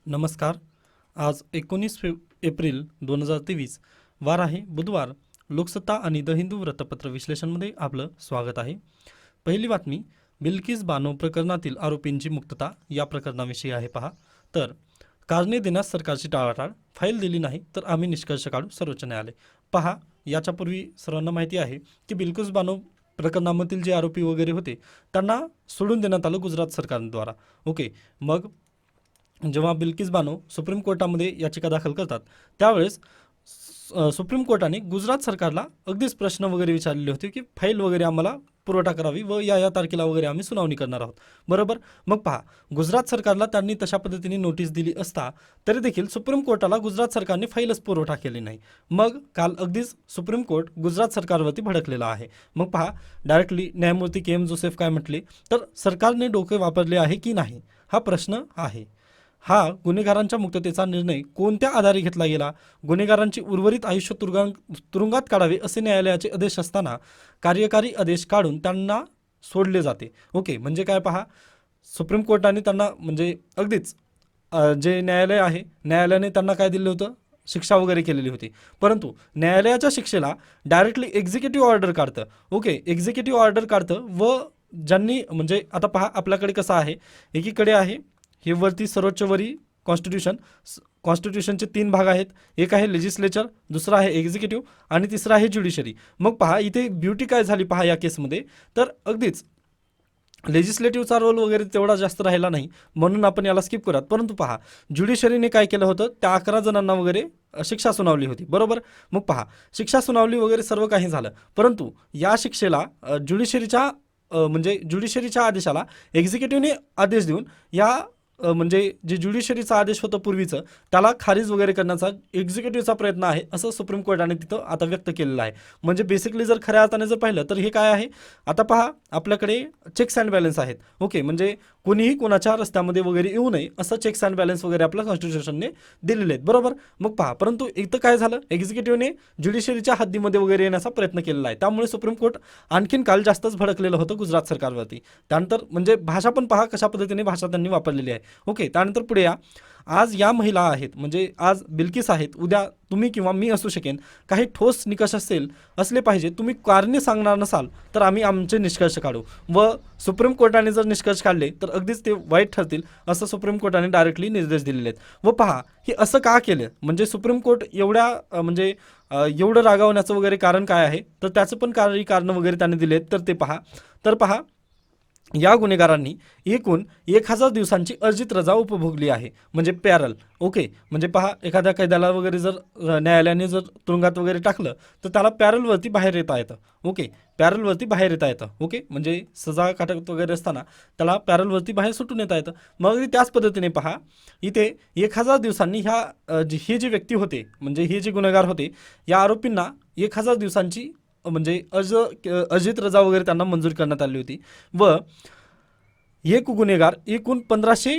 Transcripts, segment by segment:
नमस्कार. आज 19 एप्रिल 2023 वार आहे बुधवार. लोकसत्ता आणि द हिंदू वृत्तपत्र विश्लेषणमध्ये आपलं स्वागत आहे. पहिली बातमी, बिल्किस बानो प्रकरणातील आरोपींची मुक्तता या प्रकरणाविषयी आहे. पहा, तर कारणे देण्यास सरकारची टाळाटाळ, फाईल दिली नाही तर आम्ही निष्कर्ष काढू सर्वोच्च न्यायालय. पहा, याच्यापूर्वी सर्वांना माहिती आहे की बिल्किस बानो प्रकरणामधील जे आरोपी वगैरे होते त्यांना सोडून देण्यात आलं गुजरात सरकारद्वारा. ओके, मग जेव्हा बिल्किस बानो सुप्रीम कोर्टामध्ये याचिका दाखल करतात त्यावेळेस सुप्रीम कोर्टाने गुजरात सरकारला अगदीच प्रश्न वगैरे विचारलेले होते की फाईल वगैरे आम्हाला पुरवठा करावी व या तारखेला वगैरे आम्ही सुनावणी करणार आहोत. बरोबर. मग पहा, गुजरात सरकारला त्यांनी तशा पद्धतीने नोटीस दिली असता तरी देखील सुप्रीम कोर्टाला गुजरात सरकारने फाईलच पुरवठा केली नाही. मग काल अगदीच सुप्रीम कोर्ट गुजरात सरकारवरती भडकलेला आहे. मग पहा, डायरेक्टली न्यायमूर्ती के एम जोसेफ काय म्हटले, तर सरकारने डोके वापरले आहे की नाही हा प्रश्न आहे. हा गुन्हेगारांच्या मुक्ततेचा निर्णय कोणत्या आधारे घेतला गेला? गुन्हेगारांची उर्वरित आयुष्य तुरुंगात काढावे असे न्यायालयाचे आदेश असताना कार्यकारी आदेश काढून त्यांना सोडले जाते. ओके, म्हणजे काय पहा, सुप्रीम कोर्टाने त्यांना म्हणजे अगदीच जे न्यायालय आहे न्यायालयाने त्यांना काय दिलं होतं, शिक्षा वगैरे केलेली होती. परंतु न्यायालयाच्या शिक्षेला डायरेक्टली एक्झिक्युटिव्ह ऑर्डर काढतं. ओके, एक्झिक्युटिव्ह ऑर्डर काढतं व ज्यांनी म्हणजे आता पहा, आपल्याकडे कसं आहे, एकीकडे आहे हे वरती सर्वोच्चवरी कॉन्स्टिट्यूशनचे 3 भाग आहेत. एक आहे लेजिस्लेचर, दुसरा आहे एक्झिक्युटिव्ह आणि तिसरा आहे ज्युडिशरी. मग पहा, इथे ब्युटी काय झाली पहा या केसमध्ये, तर अगदीच लेजिस्लेटिव्हचा रोल वगैरे तेवढा जास्त राहिला नाही म्हणून आपण याला स्किप करूयात. परंतु पहा, ज्युडिशरीने काय केलं होतं, त्या 11 जणांना वगैरे शिक्षा सुनावली होती. बरोबर. मग पहा, शिक्षा सुनावली वगैरे सर्व काही झालं, परंतु या शिक्षेला ज्युडिशरीच्या आदेशाला एक्झिक्युटिव्हने आदेश देऊन या म्हणजे जे ज्युडिशरीचा आदेश होतं पूर्वीचं त्याला खारिज वगैरे करण्याचा एक्झिक्युटिव्हचा प्रयत्न आहे असं सुप्रीम कोर्टाने तिथं आता व्यक्त केलेलं आहे. म्हणजे बेसिकली जर खऱ्या अर्थाने जर पाहिलं तर हे काय आहे, आता पहा, आपल्याकडे चेक्स अँड बॅलन्स आहेत. ओके, म्हणजे कोणीही कोणाच्या रस्त्यामध्ये वगैरे येऊ नये असं चेक्स अँड बॅलन्स वगैरे आपल्या कॉन्स्टिट्यूशनने दिलेले आहेत. बरोबर. मग पहा, परंतु इथं काय झालं, एक्झिक्युटिव्हने ज्युडिशरीच्या हद्दीमध्ये वगैरे येण्याचा प्रयत्न केलेला आहे. त्यामुळे सुप्रीम कोर्ट आणखीन काल जास्तच भडकलेलं होतं गुजरात सरकारवरती. त्यानंतर म्हणजे भाषा पण पहा कशा पद्धतीने भाषा त्यांनी वापरलेली आहे. ओके, त्यानंतर पुढे या. आज या महिला आहेत, म्हणजे आज बिल्किस आहेत, उद्या तुम्ही किंवा मी असू शकेन. काही ठोस निकष असले पाहिजे. तुम्ही कारणे सांगणार नसाल तर आम्ही आमचे निष्कर्ष काढू व सुप्रीम कोर्टाने जर निष्कर्ष काढले तर अगदीच ते वाईट ठरतील असं सुप्रीम कोर्टाने डायरेक्टली निर्देश दिलेले आहेत. व पहा, हे असं का केलं, म्हणजे सुप्रीम कोर्ट एवढं रागावण्याचं वगैरे कारण काय आहे, तर त्याचं पण काही कारणं वगैरे त्याने दिले आहेत. तर पहा, या गुन्हेगारांनी एकूण 1000 दिवसांची अर्जित रजा उपभोगली आहे, म्हणजे पॅरल. ओके, म्हणजे पहा, एखाद्या कैद्याला वगैरे जर न्यायालयाने जर तुरुंगात वगैरे टाकलं तर त्याला पॅरलवरती बाहेर येता येतं. ओके, पॅरलवरती बाहेर येता येतं. ओके, म्हणजे सजा काटत वगैरे असताना त्याला पॅरलवरती बाहेर सुटून येता येतं. मग त्याच पद्धतीने पहा, इथे 1000 दिवसांनी हे जे व्यक्ती होते, म्हणजे हे जे गुन्हेगार होते, या आरोपींना 1000 दिवसांची म्हणजे अर्जित रजा वगैरे त्यांना मंजूर करण्यात आली होती. व एक गुन्हेगार एकूण 1500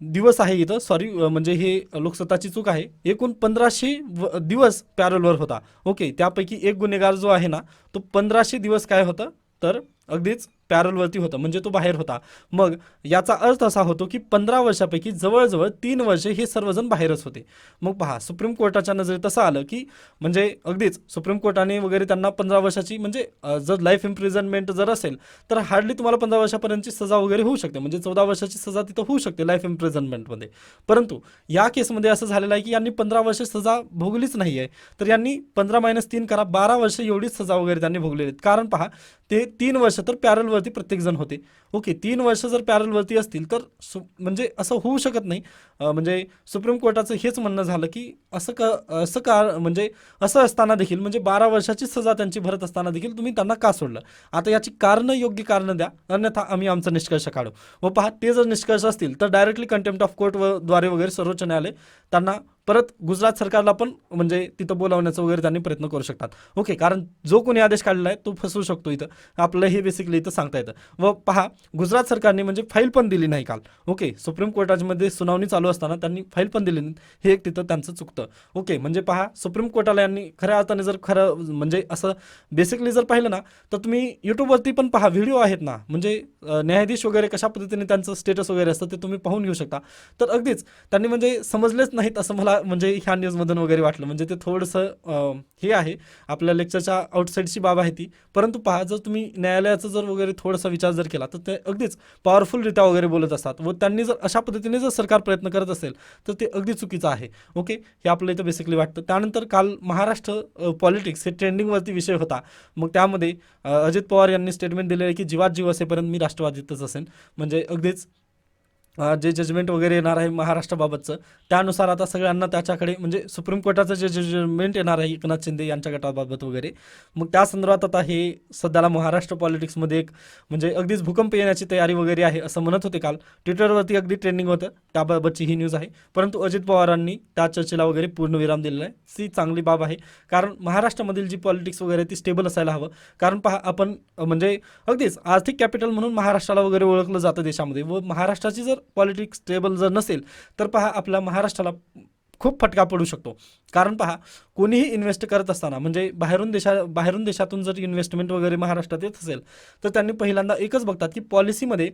दिवस आहे इथं, सॉरी, म्हणजे हे लोकसत्ताची चूक आहे, एकूण 1500 दिवस पॅरोलवर होता. ओके, त्यापैकी एक गुन्हेगार जो आहे ना, तो 1500 दिवस काय होतं, तर अगदीच पॅरोलवरती होतं, म्हणजे तो बाहेर होता. मग याचा अर्थ असा होतो की 15 वर्षापैकी जवळजवळ 3 वर्षे हे सर्वजण बाहेरच होते. मग पहा, सुप्रीम कोर्टाच्या नजरेत असं आलं की म्हणजे अगदीच सुप्रीम कोर्टाने वगैरे त्यांना 15 वर्षाची म्हणजे जर लाईफ इम्प्रिझनमेंट जर असेल तर हार्डली तुम्हाला 15 वर्षापर्यंतची सजा वगैरे होऊ शकते, म्हणजे 14 वर्षाची सजा तिथं होऊ शकते लाईफ इम्प्रिझनमेंटमध्ये. परंतु या केसमध्ये असं झालेलं आहे की यांनी 15 वर्ष सजा भोगलीच नाही आहे, तर यांनी 15 - 3 करा 12 वर्ष एवढीच सजा वगैरे त्यांनी भोगलेली आहेत. कारण पहा, ते 3 वर्ष तर पॅरलवरती प्रत्येकजण होते. ओके, 3 वर्ष जर पॅरलवरती असतील तर म्हणजे असं होऊ शकत नाही. म्हणजे सुप्रीम कोर्टाचं हेच म्हणणं झालं की म्हणजे असं असताना देखील, म्हणजे 12 वर्षाची सजा त्यांची भरत असताना देखील तुम्ही त्यांना का सोडलं. आता याची योग्य कारणं द्या, अन्यथा आम्ही आमचा निष्कर्ष काढू. व पहा, ते जर निष्कर्ष असतील तर डायरेक्टली कंटेम्प्ट ऑफ कोर्ट द्वारे वगैरे सर्वोच्च न्यायालय त्यांना परत गुजरात सरकारला पण म्हणजे तिथं बोलावण्याचा वगैरे त्यांनी प्रयत्न करू शकतात. ओके, कारण जो कोणी आदेश काढलेला आहे तो फसवू शकतो इथं, आपलं हे बेसिकली इथं सांगता येतं. व पहा, गुजरात सरकारने म्हणजे फाईल पण दिली नाही काल. ओके, सुप्रीम कोर्टामध्ये सुनावणी चालू असताना त्यांनी फाईल पण दिली नाही, हे एक तिथं त्यांचं चुकतं. ओके, म्हणजे पहा, सुप्रीम कोर्टाला यांनी खऱ्या अर्थाने जर खरं म्हणजे असं बेसिकली जर पाहिलं ना, तर तुम्ही यूट्यूबवरती पण पहा, व्हिडिओ आहेत ना, म्हणजे न्यायाधीश वगैरे कशा पद्धतीने त्यांचं स्टेटस वगैरे असतं ते तुम्ही पाहून घेऊ शकता. तर अगदीच त्यांनी म्हणजे समजलेच नाहीत असं मला म्हणजे ह्या न्यूजमधून वगैरे वाटलं. म्हणजे ते थोडंसं हे आहे, आपल्या लेक्चरच्या आउटसाईडची बाब आहे ती. परंतु पहा, जर तुम्ही न्यायालयाचा जर वगैरे थोडासा विचार जर केला तर ते अगदीच पॉवरफुलरित्या वगैरे बोलत असतात व त्यांनी जर अशा पद्धतीने जर सरकार प्रयत्न करत असेल तर ते अगदी चुकीचं आहे. ओके, हे आपलं इथं बेसिकली वाटतं. त्यानंतर काल महाराष्ट्र पॉलिटिक्स हे ट्रेंडिंगवरती विषय होता. मग त्यामध्ये अजित पवार यांनी स्टेटमेंट दिलेलं आहे की जीवात जीव असेपर्यंत मी राष्ट्रवादीतच असेन. म्हणजे अगदीच जे जजमेंट वगैरे येणार आहे महाराष्ट्राबाबतचं त्यानुसार आता सगळ्यांना त्याच्याकडे म्हणजे सुप्रीम कोर्टाचं जे जजमेंट येणार आहे एकनाथ शिंदे यांच्या गटाबाबत वगैरे, मग त्या संदर्भात आता हे सध्याला महाराष्ट्र पॉलिटिक्समध्ये एक म्हणजे अगदीच भूकंप येण्याची तयारी वगैरे आहे असं म्हणत होते काल. ट्विटरवरती अगदी ट्रेंडिंग होतं, त्याबाबतची ही न्यूज आहे. परंतु अजित पवारांनी त्या चर्चेला वगैरे पूर्णविराम दिलेला आहे. ती चांगली बाब आहे, कारण महाराष्ट्रामधील जी पॉलिटिक्स वगैरे ती स्टेबल असायला हवं. कारण पहा, आपण म्हणजे अगदीच आर्थिक कॅपिटल म्हणून महाराष्ट्राला वगैरे ओळखलं जातं देशामध्ये, व महाराष्ट्राची जर पॉलिटिक्स स्टेबल जर नसेल तर पहा आपल्या महाराष्ट्राला खूप फटका पडू शकतो. कारण पहा, कोणीही इन्व्हेस्ट करत असताना म्हणजे बाहेरून देशातून जर इन्व्हेस्टमेंट वगैरे महाराष्ट्रात येत असेल तर त्यांनी पहिल्यांदा एकच बघतात की पॉलिसीमध्ये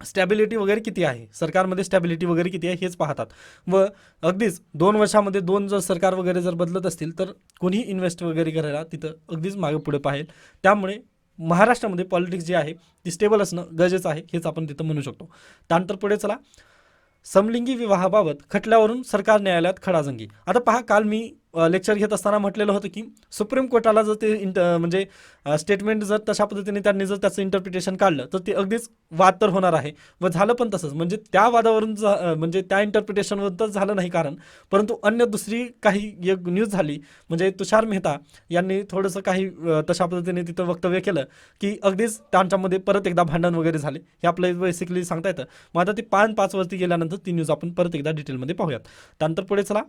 स्टॅबिलिटी वगैरे किती आहे, सरकारमध्ये स्टॅबिलिटी वगैरे किती आहे हेच पाहतात. व अगदीच 2 वर्षामध्ये 2 जर सरकार वगैरे जर बदलत असतील तर कोणीही इन्व्हेस्ट वगैरे करायला तिथं अगदीच मागे पुढे पाहेल. त्यामुळे महाराष्ट्रामध्ये पॉलिटिक्स जी आहे ती स्टेबल असणं गरजेचं आहे, हेच आपण तिथं म्हणू शकतो. त्यानंतर पुढे चला, समलिंगी विवाहाबाबत खटल्यावरून सरकार न्यायालयात खडाजंगी. आता पहा, काल मी लेक्चर घेत असताना म्हटलेलं होतं की सुप्रीम कोर्टाला जर ते म्हणजे स्टेटमेंट जर तशा पद्धतीने त्यांनी जर त्याचं इंटरप्रिटेशन काढलं तर ते अगदीच वाद तर होणार आहे. व झालं पण तसंच, म्हणजे त्या वादावरून म्हणजे त्या इंटरप्रिटेशनवर तर झालं नाही कारण, परंतु अन्य दुसरी काही एक न्यूज झाली. म्हणजे तुषार मेहता यांनी थोडंसं काही तशा पद्धतीने तिथं वक्तव्य केलं की अगदीच त्यांच्यामध्ये परत एकदा भांडण वगैरे झाले, हे आपलं बेसिकली सांगता येतं. मग आता ती 5 वरती गेल्यानंतर ती न्यूज आपण परत एकदा डिटेलमध्ये पाहूयात. त्यानंतर पुढे चला,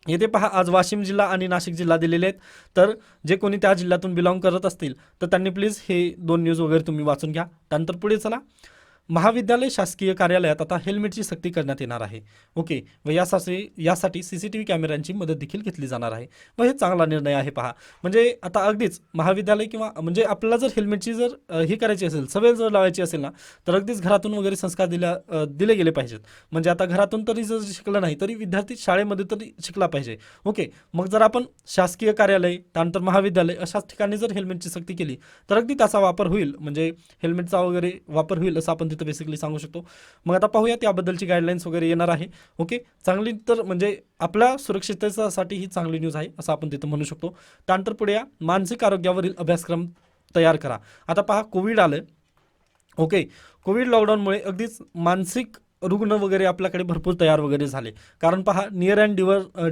येथे पहा, आज वाशिम जिल्हा आणि नाशिक जिल्हा दिलेले आहेत. तर जे कोणी त्या जिल्ह्यातून बिलॉंग करत असतील तर त्यांनी प्लीज हे 2 न्यूज वगैरे तुम्ही वाचून घ्या. त्यानंतर पुढे चला, महाविद्यालय शासकीय कार्यालयात आता हेल्मेटची सक्ती करण्यात येणार आहे. ओके, व यासाठी CCTV कॅमेऱ्यांची मदत देखील घेतली जाणार आहे. व हे चांगला निर्णय आहे. पहा, म्हणजे आता अगदीच महाविद्यालय किंवा म्हणजे आपल्याला जर हेल्मेटची जर ही करायची असेल, सवय जर लावायची असेल ना, तर अगदीच घरातून वगैरे संस्कार दिले गेले पाहिजेत. म्हणजे आता घरातून तरी जर शिकलं नाही तरी विद्यार्थी शाळेमध्ये तरी शिकला पाहिजे. ओके, मग जर आपण शासकीय कार्यालय त्यानंतर महाविद्यालय अशाच ठिकाणी जर हेल्मेटची सक्ती केली तर अगदी त्याचा वापर होईल, म्हणजे हेल्मेटचा वगैरे वापर होईल असं आपण तिथं बेसिकली सांगू शकतो. मग आता पाहूयात याबद्दलची गाईडलाईन्स वगैरे येणार आहे. ओके, चांगली तर म्हणजे आपल्या सुरक्षिततेसाठी ही चांगली न्यूज आहे असं आपण तिथं म्हणू शकतो. त्यानंतर पुढे या, मानसिक आरोग्यावरील अभ्यासक्रम तयार करा. आता पहा, कोविड आलं. ओके, कोविड लॉकडाऊनमुळे अगदीच मानसिक रुग्ण वगैरे आपल्याकडे भरपूर तयार वगैरे झाले. कारण पहा, नियर अँड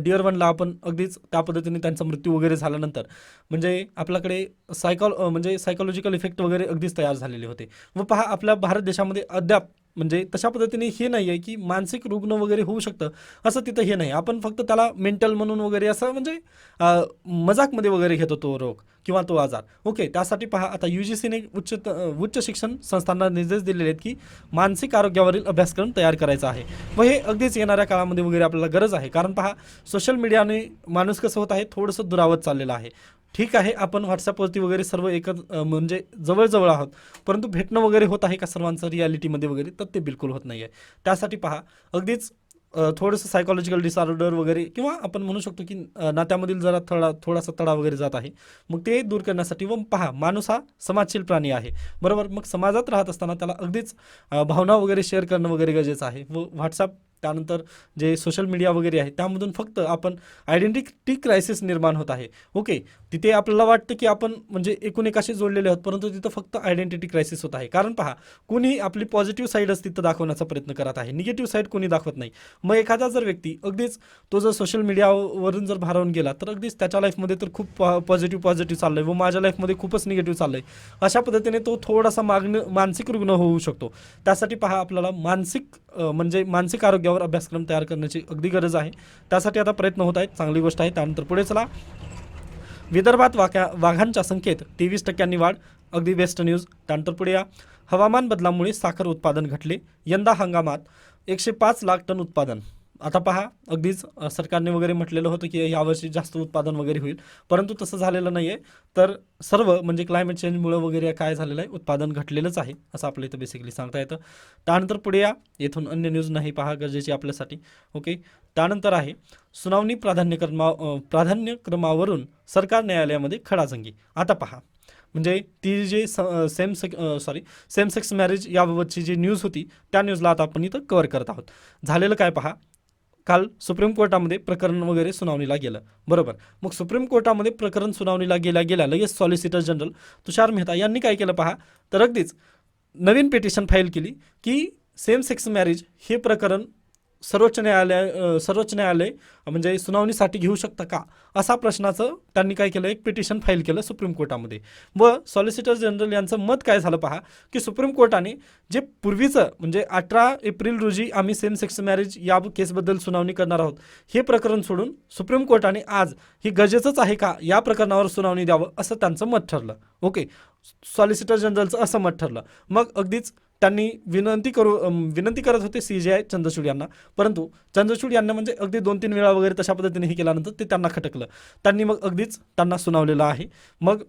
डिअर वनला आपण अगदीच त्या पद्धतीने त्यांचा मृत्यू वगैरे झाल्यानंतर म्हणजे आपल्याकडे म्हणजे सायकोलॉजिकल इफेक्ट वगैरे अगदीच तयार झालेले होते. व पहा, आपल्या भारत देशामध्ये अद्याप म्हणजे तशा पद्धतीने हे नाही आहे की मानसिक रुग्ण वगैरे होऊ शकतं असं तिथं हे नाही. आपण फक्त त्याला मेंटल म्हणून वगैरे असं म्हणजे मजाकमध्ये वगैरे घेतो तो रोग किंवा तो आजार. ओके, त्यासाठी पहा, आता UGCने उच्च शिक्षण संस्थांना निर्देश दिलेले आहेत की मानसिक आरोग्यावरील अभ्यासक्रम तयार करायचा आहे. व हे अगदीच येणाऱ्या काळामध्ये वगैरे आपल्याला गरज आहे. कारण पहा, सोशल मीडियाने माणूस कसं होत आहे, थोडंसं दुरावत चाललेलं आहे. ठीक आहे, आपण व्हॉट्सअपवरती वगैरे सर्व म्हणजे जवळ आहोत, परंतु भेटणं वगैरे होत आहे का सर्वांचं रियालिटीमध्ये वगैरे, तर ते बिलकुल होत नाही आहे. त्यासाठी पहा, अगदीच थोडंसं सायकोलॉजिकल डिसऑर्डर वगैरे किंवा आपण म्हणू शकतो की नात्यामधील जरा थोडासा तडा वगैरे जात आहे, मग ते दूर करण्यासाठी. व पहा, माणूस हा समाजशील प्राणी आहे, बरोबर. मग समाजात राहत असताना त्याला अगदीच भावना वगैरे शेअर करणं वगैरे गरजेचं आहे. व व्हॉट्सअप त्यानंतर जे सोशल मीडिया वगैरे आहे त्यामधून फक्त आपण आयडेंटिटी क्रायसिस निर्माण होत आहे. ओके, तिथे आपल्याला वाटतं की आपण म्हणजे एकूण एकाशी जोडलेले आहोत, परंतु तिथं फक्त आयडेंटिटी क्रायसिस होत आहे. कारण पहा, कुणी आपली पॉझिटिव्ह साईडच तिथं दाखवण्याचा प्रयत्न करत आहे, निगेटिव्ह साईड कोणी दाखवत नाही. मग एखादा जर व्यक्ती अगदीच तो जर सोशल मीडियावरून जर भारावून गेला तर अगदीच त्याच्या लाईफमध्ये तर खूप पॉझिटिव्ह चाललं आहे व माझ्या लाईफमध्ये खूपच निगेटिव्ह चाललं आहे, अशा पद्धतीने तो थोडासा मानसिक रुग्ण होऊ शकतो. त्यासाठी पहा, आपल्याला म्हणजे मानसिक आरोग्यावर यावर अभ्यासक्रम तयार करण्याची अगदी गरज आहे. त्यासाठी आता प्रयत्न होत आहेत, चांगली गोष्ट आहे. त्यानंतर पुढे चला. विदर्भात वाघांच्या संख्येत 23% वाढ, अगदी बेस्ट न्यूज. त्यानंतर पुढे या. हवामान बदलामुळे साखर उत्पादन घटले, यंदा हंगामात 105 लाख टन उत्पादन. आता पहा, अगदीच सरकारने वगैरे म्हटलेलं होतं की यावर्षी जास्त उत्पादन वगैरे होईल, परंतु तसं झालेलं नाही आहे. तर सर्व म्हणजे क्लायमेट चेंजमुळे वगैरे काय झालेलं आहे, उत्पादन घटलेलंच आहे असं आपल्या इथं बेसिकली सांगता येतं. त्यानंतर पुढे या. येथून अन्य न्यूज नाही पहा, गरजेची आपल्यासाठी. ओके. त्यानंतर आहे सुनावणी प्राधान्यक्रमावरून सरकार न्यायालयामध्ये खडाजंगी. आता पहा, म्हणजे ती जी सेम सेक्स मॅरेज याबाबतची जी न्यूज होती त्या न्यूजला आता आपण इथं कव्हर करत आहोत. झालेलं काय पहा, काल सुप्रीम कोर्टामध्ये प्रकरण वगैरे सुनावणीला गेलं, बरोबर. मग सुप्रीम कोर्टामध्ये प्रकरण सुनावणीला गेल्या लगेच सॉलिसिटर जनरल तुषार मेहता यांनी काय केलं पहा, तर अगदीच नवीन पिटिशन फाईल केली की सेम सेक्स मॅरेज हे प्रकरण सर्वोच्च न्यायालय म्हणजे सुनावणीसाठी घेऊ शकता का, असा प्रश्नाचं त्यांनी काय केलं, एक पिटिशन फाईल केलं सुप्रीम कोर्टामध्ये. व सॉलिसिटर जनरल यांचं मत काय झालं पहा, की सुप्रीम कोर्टाने जे पूर्वीचं म्हणजे 18 एप्रिल रोजी आम्ही सेम सेक्स मॅरेज या केसबद्दल सुनावणी करणार आहोत हे प्रकरण सोडून सुप्रीम कोर्टाने आज हे गरजेचंच आहे का या प्रकरणावर सुनावणी द्यावं असं त्यांचं मत ठरलं. ओके. सॉलिसिटर जनरलचं असं मत ठरलं. मग अगदीच त्यांनी विनंती करत होते CJI चंद्रचूड यांना, परंतु चंद्रचूड यांना म्हणजे अगदी 2-3 वेळा वगैरे तशा पद्धतीने हे केल्यानंतर ते त्यांना खटकलं. त्यांनी मग अगदीच त्यांना सुनावलेलं आहे. मग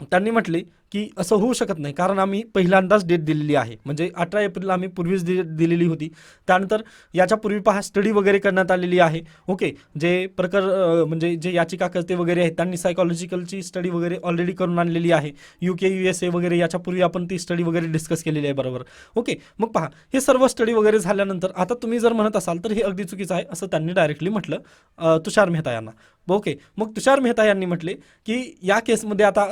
त्यांनी म्हटले की असं होऊ शकत नाही, कारण आम्ही पहिल्यांदाच डेट दिलेली आहे, म्हणजे 18 एप्रिल आम्ही पूर्वीच दिलेली होती. त्यानंतर याच्यापूर्वी पहा स्टडी वगैरे करण्यात आलेली आहे. ओके. जे म्हणजे जे याचिकाकर्ते वगैरे आहेत त्यांनी सायकॉलॉजिकलची स्टडी वगैरे ऑलरेडी करून आणलेली आहे. UK USA वगैरे याच्यापूर्वी आपण ती स्टडी वगैरे डिस्कस केलेली आहे, बरोबर. ओके. मग पहा, हे सर्व स्टडी वगैरे झाल्यानंतर आता तुम्ही जर म्हणत असाल तर हे अगदी चुकीचं आहे असं त्यांनी डायरेक्टली म्हटलं तुषार मेहता यांना. ओके. मग तुषार मेहता यांनी म्हटले की या केसमध्ये आता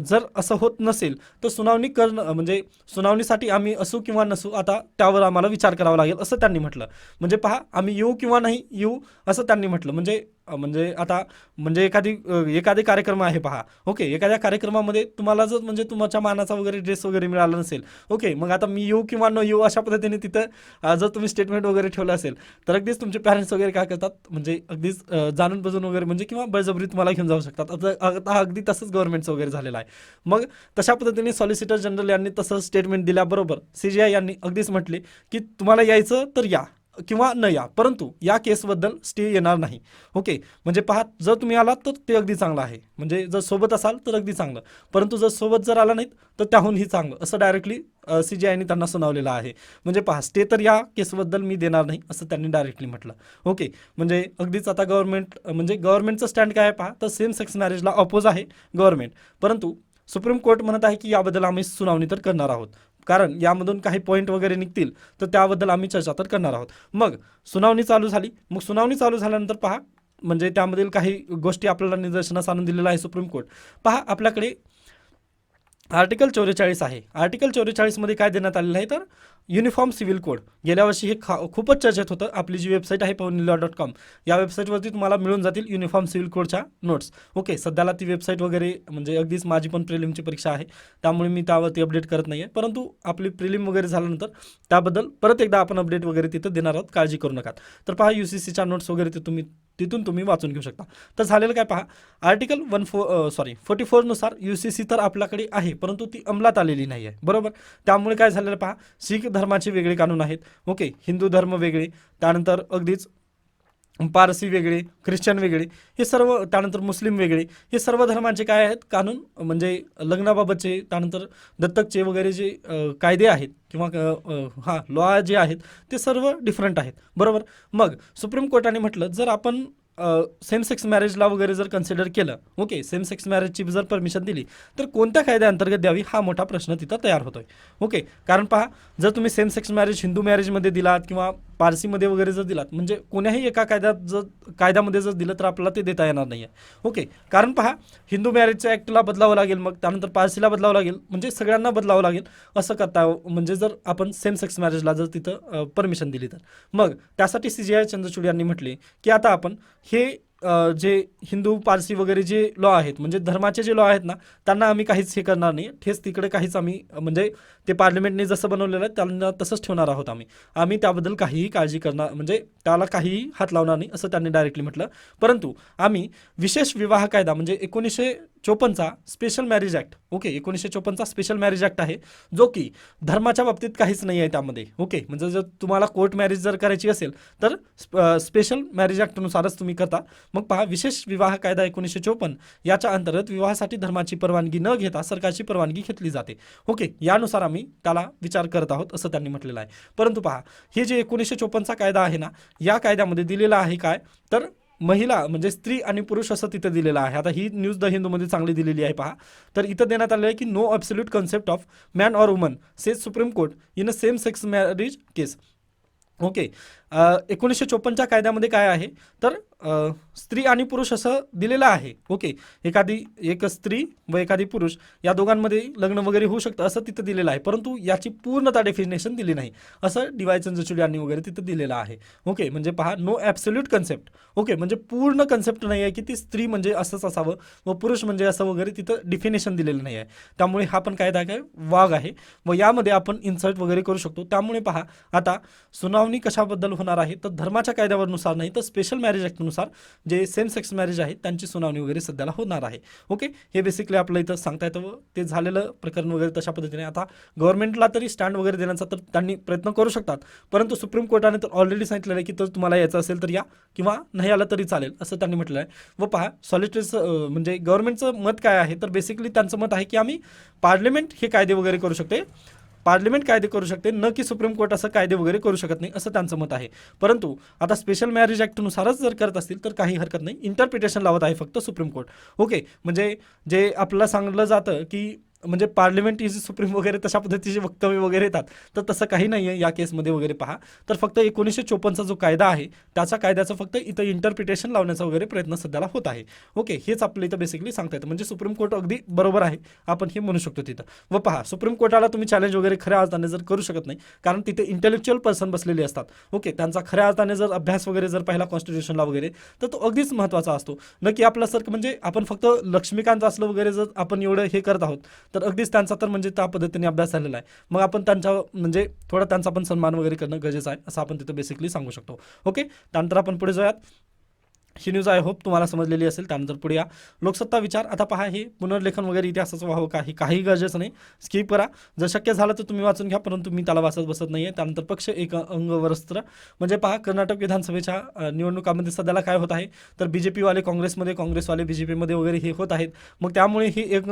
जर असं होत नसेल तर सुनावणी करणं म्हणजे सुनावणीसाठी आम्ही असू किंवा नसू आता त्यावर आम्हाला विचार करावा लागेल असं त्यांनी म्हटलं. म्हणजे पहा, आम्ही येऊ किंवा नाही येऊ असं त्यांनी म्हटलं. म्हणजे आता म्हणजे एखादी कार्यक्रम आहे पहा. ओके. एखाद्या कार्यक्रमामध्ये तुम्हाला जर म्हणजे तुमच्या मानाचा वगैरे ड्रेस वगैरे मिळाला नसेल, ओके, मग आता मी येऊ किंवा न येऊ अशा पद्धतीने तिथं जर तुम्ही स्टेटमेंट वगैरे ठेवलं असेल तर अगदीच तुमचे पॅरेंट्स वगैरे काय करतात, म्हणजे अगदीच जाणून बजून वगैरे म्हणजे किंवा बळजबरी तुम्हाला घेऊन जाऊ शकतात. आता अगदी तसंच गव्हर्नमेंटचं वगैरे झालेलं आहे. मग तशा पद्धतीने सॉलिसिटर जनरल यांनी तसं स्टेटमेंट दिल्याबरोबर CJI यांनी अगदीच म्हटले की तुम्हाला यायचं तर या किंवा न या, परंतु या केसबद्दल स्टे येणार नाही. ओके. म्हणजे पहा, जर तुम्ही आलात तर ते अगदी चांगलं आहे, म्हणजे जर सोबत असाल तर अगदी चांगलं, परंतु जर सोबत जर आला नाहीत तर त्याहूनही चांगलं असं डायरेक्टली CJIने त्यांना सुनावलेलं आहे. म्हणजे पहा, स्टे तर या केसबद्दल मी देणार नाही असं त्यांनी डायरेक्टली म्हटलं. ओके. म्हणजे अगदीच आता गव्हर्नमेंटचं स्टँड काय आहे पहा, तर सेम सेक्स मॅरेजला अपोज आहे गव्हर्नमेंट, परंतु सुप्रीम कोर्ट म्हणत आहे की याबद्दल आम्ही सुनावणी तर करणार आहोत, कारण यामधून काही पॉईंट वगैरे निघतील तर त्याबद्दल आम्ही चर्चा तर करणार आहोत. मग सुनावणी चालू झाली. मग सुनावणी चालू झाल्यानंतर पहा, म्हणजे त्यामधील काही गोष्टी आपल्याला निदर्शनास आणून दिलेल्या आहे सुप्रीम कोर्ट. पहा, आपल्याकडे आर्टिकल 44 आहे. आर्टिकल 44 मध्ये काय देण्यात आलेलं आहे, तर युनिफॉर्म सिव्हिल कोड. गेल्या वर्षी हे खूपच चर्चेत होतं. आपली जी वेबसाईट आहे pawanila.com या वेबसाईटवरती तुम्हाला मिळून जातील युनिफॉर्म सिव्हिल कोडच्या नोट्स. ओके. सध्याला ती वेबसाईट वगैरे म्हणजे अगदीच माझी पण प्रिलिमची परीक्षा आहे, त्यामुळे मी त्यावरती अपडेट करत नाही आहे, परंतु आपली प्रिलिम वगैरे झाल्यानंतर त्याबद्दल परत एकदा आपण अपडेट वगैरे तिथं देणार आहोत, काळजी करू नका. तर पहा, UCCच्या नोट्स वगैरे तिथून तुम्ही वाचून घेऊ शकता. तर झालेलं काय पहा, आर्टिकल 44 नुसार UCC तर आपल्याकडे आहे, परंतु ती अंमलात आलेली नाही आहे, बरोबर. त्यामुळे काय झालेलं पहा, शीख धर्माचे वेगळे कानून आहेत. ओके. हिंदू धर्म वेगळे, त्यानंतर अगदीच पारसी वेगळे, ख्रिश्चन वेगळे, हे सर्व, त्यानंतर मुस्लिम वेगळे, हे सर्व धर्मांचे काय आहेत कानून, म्हणजे लग्नाबाबतचे, त्यानंतर दत्तकचे वगैरे जे कायदे आहेत किंवा लॉ जे आहेत ते सर्व डिफरंट आहेत, बरोबर. मग सुप्रीम कोर्टाने म्हटलं, जर आपण सेम सेक्स मॅरेजला वगैरे जर कन्सिडर केलं, ओके, सेम सेक्स मॅरेजची जर परमिशन दिली तर कोणत्या कायद्याअंतर्गत द्यावी हा मोठा प्रश्न तिथं तयार होतोय. ओके. कारण पहा, जर तुम्ही सेम सेक्स मॅरेज हिंदू मॅरेजमध्ये दिलात किंवा पारसीमध्ये वगैरे जर दिलात, म्हणजे कोण्याही एका कायद्यामध्ये जर दिलं तर आपल्याला ते देता येणार नाही आहे. ओके. कारण पहा, हिंदू मॅरेजच्या ॲक्टला बदलावं लागेल, मग त्यानंतर पारसीला बदलावं लागेल, म्हणजे सगळ्यांना बदलावं लागेल असं करता, म्हणजे जर आपण सेम सेक्स मॅरेजला जर तिथं परमिशन दिली तर. मग त्यासाठी CJI चंद्रचूड यांनी म्हटले की आता आपण हे जे हिंदू पारसी वगैरे जे लॉ आहेत म्हणजे धर्माचे जे लॉ आहेत ना त्यांना आम्ही काहीच हे करणार नाही, ठेच तिकडे काहीच आम्ही म्हणजे ते पार्लमेंटने जसं बनवलेलं आहे त्यांना तसंच ठेवणार आहोत आम्ही त्याबद्दल काहीही काळजी करणार म्हणजे त्याला काहीही हात लावणार नाही असं त्यांनी डायरेक्टली म्हटलं. परंतु आम्ही विशेष विवाह कायदा म्हणजे 1954चा स्पेशल मॅरेज ॲक्ट, ओके 1954चा स्पेशल मॅरेज ॲक्ट आहे जो की धर्माच्या बाबतीत काहीच नाही आहे त्यामध्ये. ओके म्हणजे जर तुम्हाला कोर्ट मॅरेज जर करायची असेल तर स्पेशल मॅरेज ॲक्टनुसारच तुम्ही करता. मग पहा, विशेष विवाह कायदा 1954 याच्या अंतर्गत विवाहासाठी धर्माची परवानगी न घेता सरकारची परवानगी घेतली जाते. ओके यानुसार आम्ही त्याला विचार करत आहोत असं त्यांनी म्हटलेलं आहे. परंतु पहा, हे जे 1954चा कायदा आहे ना या कायद्यामध्ये दिलेला आहे काय तर महिला म्हणजे स्त्री आणि पुरुष असं तिथं दिलेलं आहे. आता ही न्यूज द हिंदूमध्ये चांगली दिलेली आहे पहा. तर इथं देण्यात आलेलं आहे की no absolute concept of man or woman says Supreme Court in a same sex marriage case. Okay 1954च्या कायद्यामध्ये काय आहे तर स्त्री आणि पुरुष असं दिलेलं आहे. ओके एक स्त्री व एखादी पुरुष या दोघांमध्ये लग्न वगैरे होऊ शकतं असं तिथं दिलेलं आहे, परंतु याची पूर्णतः डेफिनेशन दिली नाही असं डी वाय चंद्रचूड यांनी वगैरे तिथं दिलेलं आहे. ओके म्हणजे पहा, नो ॲब्सोल्यूट कन्सेप्ट. ओके म्हणजे पूर्ण कन्सेप्ट नाही आहे की ती स्त्री म्हणजे असंच असावं व पुरुष म्हणजे असं वगैरे तिथं डिफिनेशन दिलेलं नाही आहे. त्यामुळे हा पण कायदा काय वाघ आहे व यामध्ये आपण इन्सर्ट वगैरे करू शकतो. त्यामुळे पहा, आता सुनावणी कशाबद्दल होणार आहे तर धर्माच्या कायद्यावरनुसार नाही तर स्पेशल मॅरेज ॲक्टनुसार जे सेम सेक्स मॅरेज आहे त्यांची सुनावणी वगैरे सध्याला होणार आहे. ओके हे बेसिकली आपलं इथं सांगता येतं व ते झालेलं प्रकरण वगैरे तशा पद्धतीने. आता गव्हर्नमेंटला तरी स्टँड वगैरे देण्याचा तर त्यांनी प्रयत्न करू शकतात, परंतु सुप्रीम कोर्टाने तर ऑलरेडी सांगितलेलं आहे की तर तुम्हाला यायचं असेल तर या किंवा नाही आलं तरी चालेल असं त्यांनी म्हटलं आहे. व पहा, सॉलिटरीचं म्हणजे गव्हर्नमेंटचं मत काय आहे तर बेसिकली त्यांचं मत आहे की आम्ही पार्लमेंट हे कायदे वगैरे करू शकते, पार्लमेंट कायदे करू शकते, न की सुप्रीम कोर्ट असं कायदे वगैरे करू शकत नाही असं त्यांचं मत आहे. परंतु आता स्पेशल मॅरेज ॲक्टनुसारच जर करत असतील तर काही हरकत नाही, इंटरप्रिटेशन लावत आहे फक्त सुप्रीम कोर्ट. ओके म्हणजे जे आपल्याला सांगलं जातं की म्हणजे पार्लमेंट इज सुप्रीम वगैरे तशा पद्धतीचे वक्तव्य वगैरे येतात, तर तसं काही नाही आहे या केसमध्ये वगैरे. पहा तर फक्त 1954चा जो कायदा आहे त्याच्या कायद्याचं फक्त इथं इंटरप्रिटेशन लावण्याचा वगैरे प्रयत्न सध्याला होत आहे. ओके हेच आपलं इथं बेसिकली सांगता येतं म्हणजे सुप्रीम कोर्ट अगदी बरोबर आहे आपण हे म्हणू शकतो तिथं. व पहा, सुप्रीम कोर्टाला तुम्ही चॅलेंज वगैरे खऱ्या अर्थाने जर करू शकत नाही, कारण तिथे इंटेलेक्च्युअल पर्सन बसलेले असतात. ओके त्यांचा खऱ्या अर्थाने जर अभ्यास वगैरे जर पाहिला कॉन्स्टिट्यूशनला वगैरे तर तो अगदीच महत्त्वाचा असतो. न की आपला सर म्हणजे आपण फक्त लक्ष्मीकांत असलं वगैरे जर आपण एवढं हे करत आहोत तर अगदीच त्यांचा तर म्हणजे त्या पद्धतीने अभ्यास झालेला आहे, मग आपण त्यांच्या म्हणजे थोडा त्यांचा पण सन्मान वगैरे करणं गरजेचं आहे असं आपण तिथं बेसिकली सांगू शकतो. ओके त्यानंतर आपण पुढे जाऊयात. ही न्यूज आय होप तुम्हाला समजलेली असेल. त्यानंतर पुढे या लोकसत्ता विचार. आता पहा, हे पुनर्लेखन वगैरे इतिहासाचं व्हावं काही गरजेचं नाही, स्किप करा. जर शक्य झालं तर तुम्ही वाचून घ्या, परंतु मी त्याला वाचत बसत नाही आहे. त्यानंतर पक्ष एक अंगवस्त्र म्हणजे पहा, कर्नाटक विधानसभेच्या निवडणुकामध्ये सध्याला काय होत आहे तर बीजेपीवाले काँग्रेसमध्ये, काँग्रेसवाले बीजेपीमध्ये वगैरे हे होत आहेत. मग त्यामुळे हे एक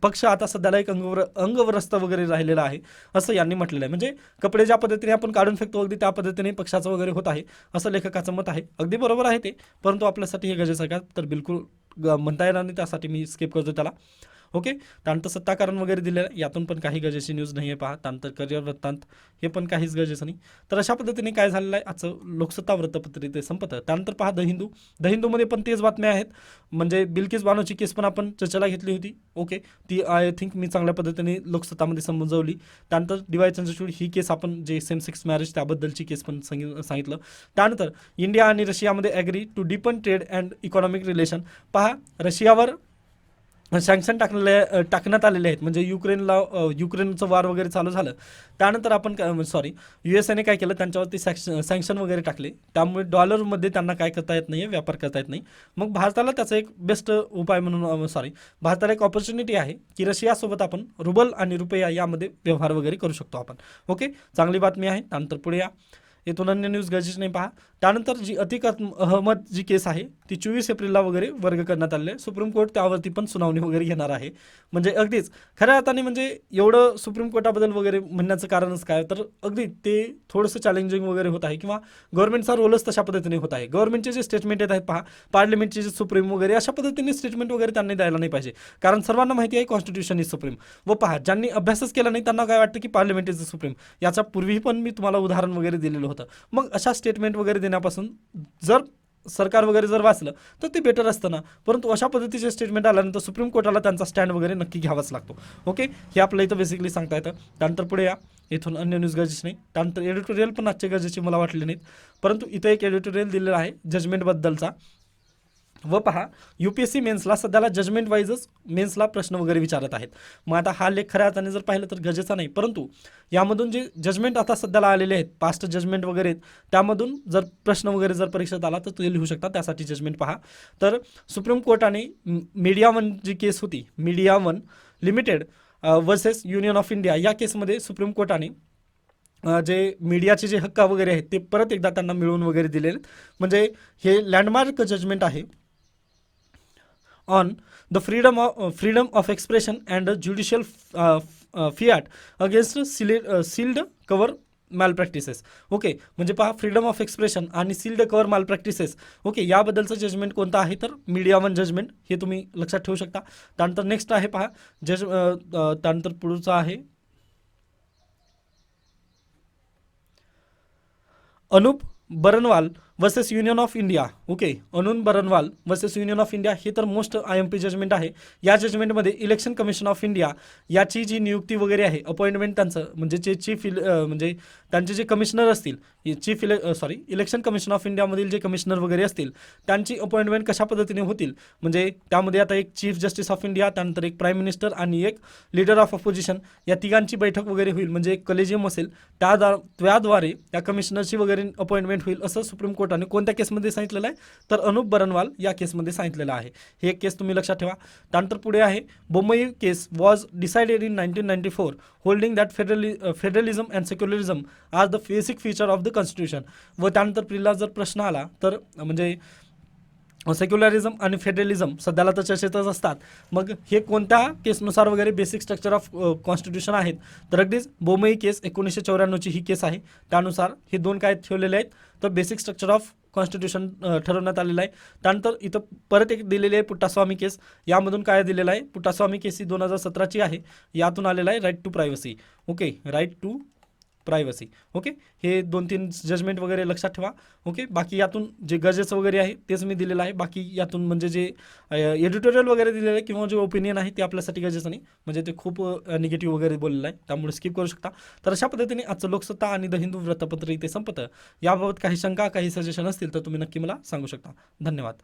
पक्ष आता सध्याला एक अंगवस्त्र वगैरे राहिलेला आहे असं यांनी म्हटलेलं आहे. म्हणजे कपडे ज्या पद्धतीने आपण काढून फेकतो अगदी त्या पद्धतीने पक्षाचं वगैरे होत आहे असं लेखकाचं मत आहे. अगदी बरोबर आहे ते, परंतु आपल्यासाठी हे गरजेचं आहे का तर बिलकुल म्हणता येणार नाही, त्यासाठी मी स्किप करतो त्याला. ओके त्यानंतर सत्ताकारण वगैरे दिलेलं आहे, यातून पण काही गरजेची न्यूज नाही आहे. पहा त्यानंतर करिअर वृत्तांत हे पण काहीच गरजेचं नाही. तर अशा पद्धतीने काय झालेलं आहे आजचं लोकसत्ता वृत्तपत्र ते संपतं. त्यानंतर पहा द हिंदूमध्ये पण तेच बातम्या आहेत. म्हणजे बिल्किस बानोची केस पण आपण चर्चेला घेतली होती. ओके ती आय थिंक मी चांगल्या पद्धतीने लोकसत्तामध्ये समजवली. त्यानंतर डी वाय चंद्रचूड ही केस आपण जे सेम सेक्स मॅरेज त्याबद्दलची केस पण सांगितलं. त्यानंतर इंडिया आणि रशियामध्ये agree to deepen trade and economic relation. पहा रशियावर सँक्शन टाकण्यात आलेले आहेत. म्हणजे युक्रेनचं वार वगैरे चालू झालं त्यानंतर आपण USA काय केलं त्यांच्यावरती सँक्शन वगैरे टाकले, त्यामुळे डॉलरमध्ये त्यांना काय करता येत नाही, व्यापार करता येत नाही. मग भारताला त्याचा एक बेस्ट उपाय म्हणून भारताला एक ऑपॉर्च्युनिटी आहे की रशियासोबत आपण रुबल आणि रुपया यामध्ये व्यवहार वगैरे करू शकतो आपण. ओके चांगली बातमी आहे. त्यानंतर पुढे या, येथून अन्य न्यूज गरजेची नाही. पहा त्यानंतर जी अतिक अहमद जी केस आहे ती 24 एप्रिलला वगैरे वर्ग करण्यात आले आहे. सुप्रीम कोर्ट त्यावरती पण सुनावणी वगैरे घेणार आहे. म्हणजे अगदीच खऱ्या अर्थाने म्हणजे एवढं सुप्रीम कोर्टाबद्दल वगैरे म्हणण्याचं कारणच काय तर अगदी ते थोडंसं चॅलेंजिंग वगैरे होत आहे किंवा गव्हर्नमेंटचा रोलच तशा पद्धतीने होत आहे. गव्हर्नमेंटचे जे स्टेटमेंट येत आहेत पहा, पार्लमेंटचे जे सुप्रीम वगैरे अशा पद्धतीने स्टेटमेंट वगैरे त्यांनी द्यायला नाही पाहिजे, कारण सर्वांना माहिती आहे कॉन्स्टिट्यूशन इज सुप्रीम. व पहा ज्यांनी अभ्यासच केला नाही त्यांना काय वाटतं की पार्लमेंट इज सुप्रीम. याच्या पूर्वी पण मी तुम्हाला उदाहरण वगैरे दिलेलं होतं. मग अशा स्टेटमेंट वगैरे देण्यापासून जर सरकार वगैरे जर वाचलं तर ते बेटर असतं ना, परंतु अशा पद्धतीचे स्टेटमेंट आल्यानंतर सुप्रीम कोर्टाला त्यांचा स्टँड वगैरे नक्की घ्यावाच लागतो. ओके हे आपलं इथं बेसिकली सांगता येतं. त्यानंतर पुढे या, इथून अन्य न्यूज गरजेची नाही. त्यानंतर एडिटोरियल पण आजचे गरजेचे मला वाटले नाहीत, परंतु इथं एक एडिटोरियल दिलेलं आहे जजमेंटबद्दलचा. व पहा UPSC मेन्सला सध्याला जजमेंट वाईजच मेन्सला प्रश्न वगैरे विचारत आहेत. मग आता हा लेख खऱ्या अर्थाने जर पाहिलं तर गरजेचा नाही, परंतु यामधून जे जजमेंट आता सध्याला आलेले आहेत, पास्ट जजमेंट वगैरे आहेत, त्यामधून जर प्रश्न वगैरे जर परीक्षेत आला तर ते लिहू शकता. त्यासाठी जजमेंट पहा. तर सुप्रीम कोर्टाने मीडिया वन जी केस होती, media one limited versus Union of India, या केसमध्ये सुप्रीम कोर्टाने जे मीडियाचे जे हक्क वगैरे आहेत ते परत एकदा त्यांना मिळवून वगैरे दिलेले. म्हणजे हे लँडमार्क जजमेंट आहे on the freedom of expression and judicial fiat against sealed cover malpractices. Okay, म्हणजे पहा फ्रीडम ऑफ एक्सप्रेशन आणि sealed cover malpractices, okay, याबद्दलचं जजमेंट कोणतं आहे तर मीडिया वन जजमेंट, हे तुम्ही लक्षात ठेवू शकता. त्यानंतर नेक्स्ट आहे पहा त्यानंतर पुढचं आहे Anoop Baranwal versus Union of India. Okay, Anoop Baranwal versus Union of India, हे तर मोस्ट IMP जजमेंट आहे. या जजमेंटमध्ये इलेक्शन कमिशन ऑफ इंडिया याची जी नियुक्ती वगैरे आहे, अपॉइंटमेंट त्यांचं म्हणजे जे म्हणजे त्यांचे जे कमिशनर असतील, इलेक्शन कमिशन ऑफ इंडियामधील जे कमिशनर वगैरे असतील त्यांची अपॉइंटमेंट कशा पद्धतीने होतील, म्हणजे त्यामध्ये आता एक चीफ जस्टिस ऑफ इंडिया, त्यानंतर एक प्राईम मिनिस्टर आणि एक लीडर ऑफ अपोजिशन, या तिघांची बैठक वगैरे होईल, म्हणजे एक कलेजियम असेल, त्याद्वारे त्या कमिशनरची वगैरे अपॉइंटमेंट होईल, असं सुप्रीम कोर्टाने कोणत्या केसमध्ये सांगितलेलं आहे तर अनूप बरनवाल या केसमध्ये सांगितलेलं आहे. हे एक केस तुम्ही लक्षात ठेवा. त्यानंतर पुढे आहे Bommai case was decided in 1994 holding that federalism and secularism are the basic feature of the constitution. व त्यानंतर प्रिला जर प्रश्न आला तर म्हणजे सेक्युलरिझम आणि फेडरलिझम सध्याला तर चर्चेतच असतात, मग हे कोणत्या केसनुसार वगैरे बेसिक स्ट्रक्चर ऑफ कॉन्स्टिट्यूशन आहेत तर अगदीच बोमई केस 1994ची ही केस आहे, त्यानुसार हे दोन काय ठेवलेले आहेत तर बेसिक स्ट्रक्चर ऑफ कॉन्स्टिट्यूशन ठरवण्यात आलेलं आहे. त्यानंतर इथं परत एक दिलेली आहे पुट्टास्वामी केस, यामधून काय दिलेलं आहे, पुट्टास्वामी केस ही 2017ची आहे, यातून आलेला आहे right to privacy. Okay, right to privacy. Okay, हे 2-3 जजमेंट वगैरे लक्षात ठेवा. ओके, बाकी यातून जे गरजेचं वगैरे आहे तेच मी दिलेलं आहे. बाकी यातून म्हणजे जे एडिटोरियल वगैरे दिलेलं आहे किंवा जे ओपिनियन आहे ते आपल्यासाठी गरजेचं नाही, म्हणजे ते खूप निगेटिव्ह वगैरे बोललेलं आहे, त्यामुळे स्किप करू शकता. तर अशा पद्धतीने आजचं लोकसत्ता आणि द हिंदू वृत्तपत्र इथे संपतं. याबाबत काही शंका, काही सजेशन असतील तर तुम्ही नक्की मला सांगू शकता. धन्यवाद.